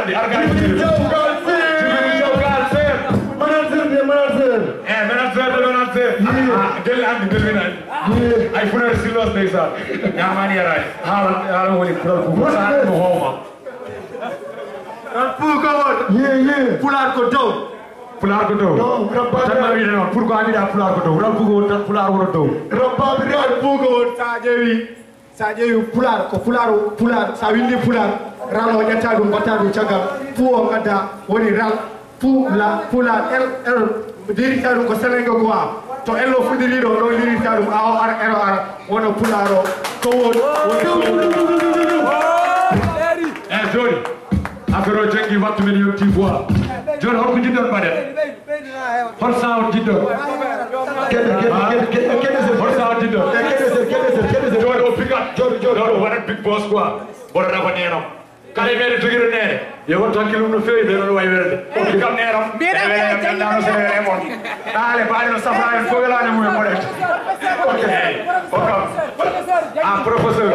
andi argaye del andi del minani ay funar silos deysa ñamani yaray hala woni pular ko sa mo homa pu ko won pular ko dow tan ma wi non pourquoi ami da pular ko dow ral pu ko tan pular woro dow rabba bi ral pu ko won sa jewi pular sa windi pular ral o nyata dum batta dum ciaga pu o ngada woni ral pular el dirita dum ko selengo quoi to ello fudiri do no dirita dum aw ar wono pularo ko won joni afero jengi wattu men yotti voix joni hol ko jiddon baden hol saw jiddon hol saw jiddon joni o pigat joni wona big boss quoi bodo rafa nenom kala mere jogiro nere yo wonto kilum no fewi be non way welde o kam neram be dano se re mon ale baali no safra en ko welane mo mo def ok professeur